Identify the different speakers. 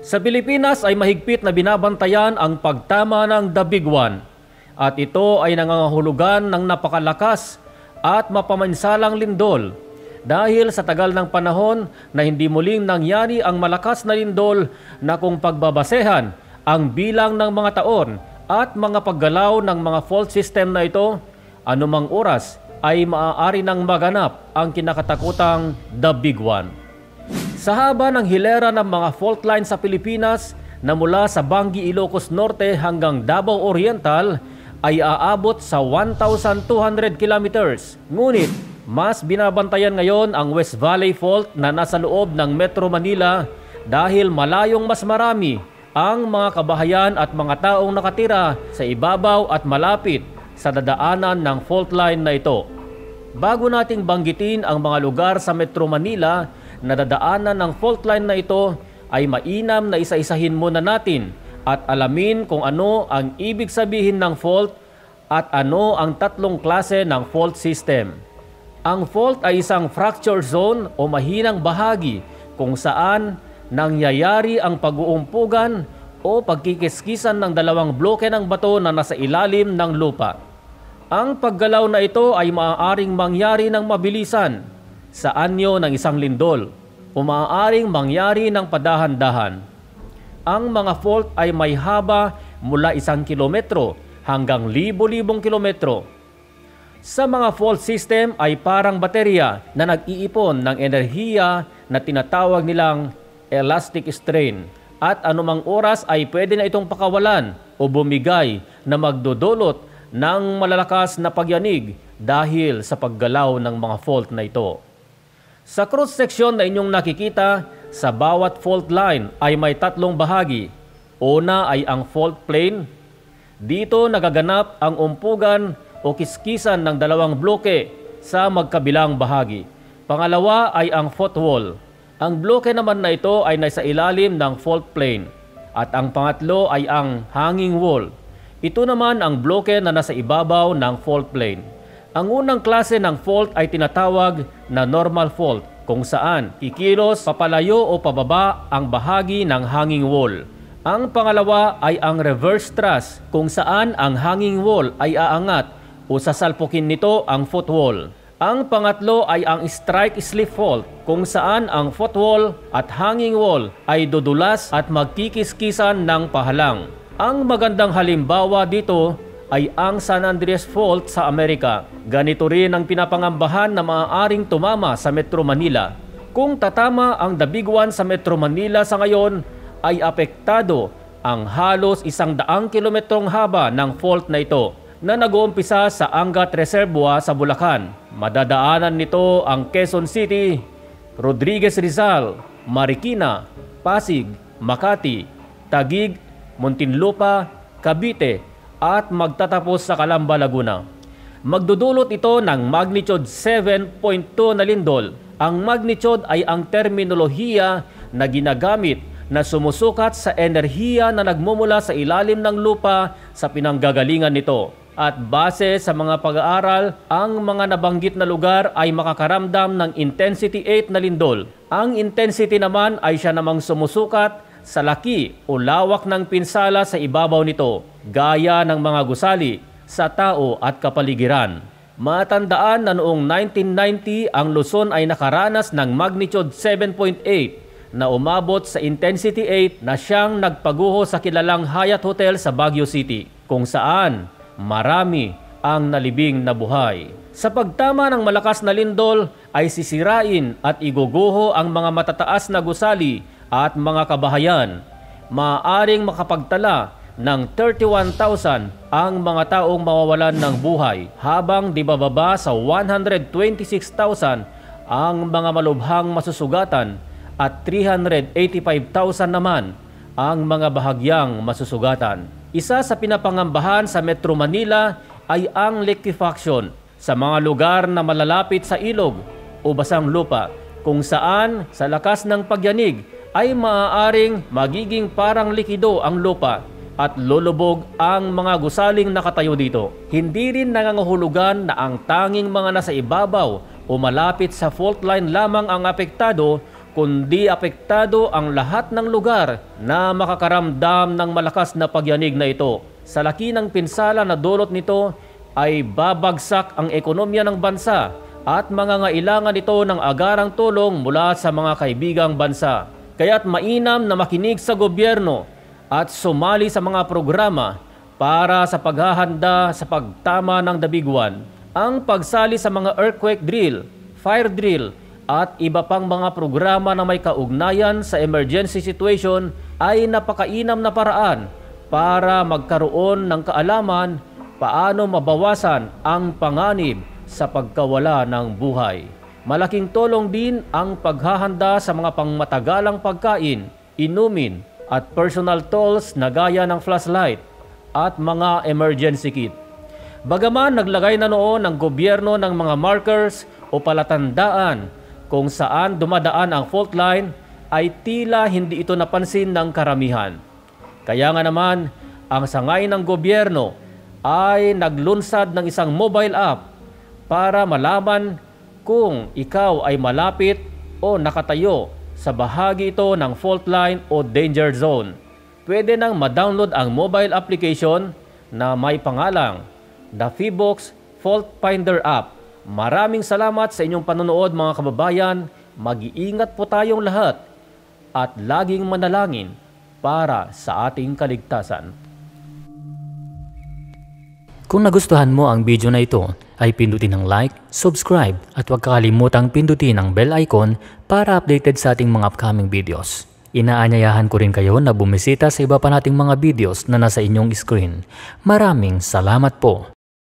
Speaker 1: Sa Pilipinas ay mahigpit na binabantayan ang pagtama ng The Big One at ito ay nangangahulugan ng napakalakas at mapamansalang lindol dahil sa tagal ng panahon na hindi muling nangyari ang malakas na lindol na kung pagbabasehan ang bilang ng mga taon at mga paggalaw ng mga fault system na ito, anumang oras ay maaari nang maganap ang kinakatakutang The Big One. Sa haba ng hilera ng mga fault line sa Pilipinas na mula sa Bangi, Ilocos Norte hanggang Davao Oriental ay aabot sa 1,200 kilometers. Ngunit mas binabantayan ngayon ang West Valley Fault na nasa loob ng Metro Manila dahil malayong mas marami ang mga kabahayan at mga taong nakatira sa ibabaw at malapit sa dadaanan ng fault line na ito. Bago nating banggitin ang mga lugar sa Metro Manila na dadaanan ng fault line na ito, ay mainam na isa-isahin muna natin at alamin kung ano ang ibig sabihin ng fault at ano ang tatlong klase ng fault system. Ang fault ay isang fracture zone o mahinang bahagi kung saan nangyayari ang pag-uumpugan o pagkikiskisan ng dalawang bloke ng bato na nasa ilalim ng lupa. Ang paggalaw na ito ay maaaring mangyari ng mabilisan sa anyo ng isang lindol o maaaring mangyari ng padahan-dahan. Ang mga fault ay may haba mula 1 kilometro hanggang libo-libong kilometro. Sa mga fault system ay parang baterya na nag-iipon ng enerhiya na tinatawag nilang elastic strain at anumang oras ay pwede na itong pakawalan o bumigay na magdudulot ng malalakas na pagyanig dahil sa paggalaw ng mga fault na ito. Sa cross-section na inyong nakikita, sa bawat fault line ay may tatlong bahagi. Una ay ang fault plane. Dito nagaganap ang umpugan o kiskisan ng dalawang bloke sa magkabilang bahagi. Pangalawa ay ang footwall. Ang bloke naman na ito ay nasa ilalim ng fault plane. At ang pangatlo ay ang hanging wall. Ito naman ang bloke na nasa ibabaw ng fault plane. Ang unang klase ng fault ay tinatawag na normal fault kung saan kikilos papalayo o pababa ang bahagi ng hanging wall. Ang pangalawa ay ang reverse thrust kung saan ang hanging wall ay aangat o sasalpukin nito ang footwall. Ang pangatlo ay ang strike-slip fault kung saan ang footwall at hanging wall ay dudulas at magkikiskisan ng pahalang. Ang magandang halimbawa dito ay ang San Andreas Fault sa Amerika. Ganito rin ang pinapangambahan na maaaring tumama sa Metro Manila. Kung tatama ang The Big One sa Metro Manila sa ngayon, ay apektado ang halos 100 kilometrong haba ng fault na ito na nag-uumpisa sa Angat Reservoir sa Bulacan. Madadaanan nito ang Quezon City, Rodriguez Rizal, Marikina, Pasig, Makati, Taguig, Muntinlupa, Cavite, at magtatapos sa Calamba, Laguna. Magdudulot ito ng magnitude 7.2 na lindol. Ang magnitude ay ang terminolohiya na ginagamit na sumusukat sa enerhiya na nagmumula sa ilalim ng lupa sa pinanggagalingan nito. At base sa mga pag-aaral, ang mga nabanggit na lugar ay makakaramdam ng intensity 8 na lindol. Ang intensity naman ay siya namang sumusukat sa laki o lawak ng pinsala sa ibabaw nito, gaya ng mga gusali sa tao at kapaligiran. Matandaan na noong 1990 ang Luzon ay nakaranas ng magnitude 7.8 na umabot sa intensity 8 na siyang nagpaguho sa kilalang Hyatt Hotel sa Baguio City, kung saan marami ang nalibing na buhay. Sa pagtama ng malakas na lindol ay sisirain at iguguho ang mga matataas na gusali at mga kabahayan. Maaaring makapagtala ng 31,000 ang mga taong mawawalan ng buhay, habang di bababa sa 126,000 ang mga malubhang masusugatan at 385,000 naman ang mga bahagyang masusugatan. Isa sa pinapangambahan sa Metro Manila ay ang liquefaction sa mga lugar na malalapit sa ilog o basang lupa, kung saan sa lakas ng pagyanig ay maaaring magiging parang likido ang lupa at lulubog ang mga gusaling nakatayo dito. Hindi rin nangangahulugan na ang tanging mga nasa ibabaw o malapit sa fault line lamang ang apektado, kundi apektado ang lahat ng lugar na makakaramdam ng malakas na pagyanig na ito. Sa laki ng pinsala na dulot nito ay babagsak ang ekonomiya ng bansa at mangangailangan ito ng agarang tulong mula sa mga kaibigang bansa. Kaya't mainam na makinig sa gobyerno at sumali sa mga programa para sa paghahanda sa pagtama ng dabiguan. Ang pagsali sa mga earthquake drill, fire drill, at iba pang mga programa na may kaugnayan sa emergency situation ay napakainam na paraan para magkaroon ng kaalaman paano mabawasan ang panganib sa pagkawala ng buhay. Malaking tulong din ang paghahanda sa mga pangmatagalang pagkain, inumin at personal tools na gaya ng flashlight at mga emergency kit. Bagaman naglagay na noon ang gobyerno ng mga markers o palatandaan kung saan dumadaan ang fault line, ay tila hindi ito napansin ng karamihan. Kaya nga naman, ang sangay ng gobyerno ay naglunsad ng isang mobile app para malaman kung ikaw ay malapit o nakatayo sa bahagi ito ng fault line o danger zone. Pwede nang ma-download ang mobile application na may pangalang The Feebox Fault Finder App. Maraming salamat sa inyong panonood mga kababayan. Mag-iingat po tayong lahat at laging manalangin para sa ating kaligtasan.
Speaker 2: Kung nagustuhan mo ang video na ito, ay pindutin ang like, subscribe at huwag kalimutang pindutin ang bell icon para updated sa ating mga upcoming videos. Inaanyayahan ko rin kayo na bumisita sa iba pa nating mga videos na nasa inyong screen. Maraming salamat po!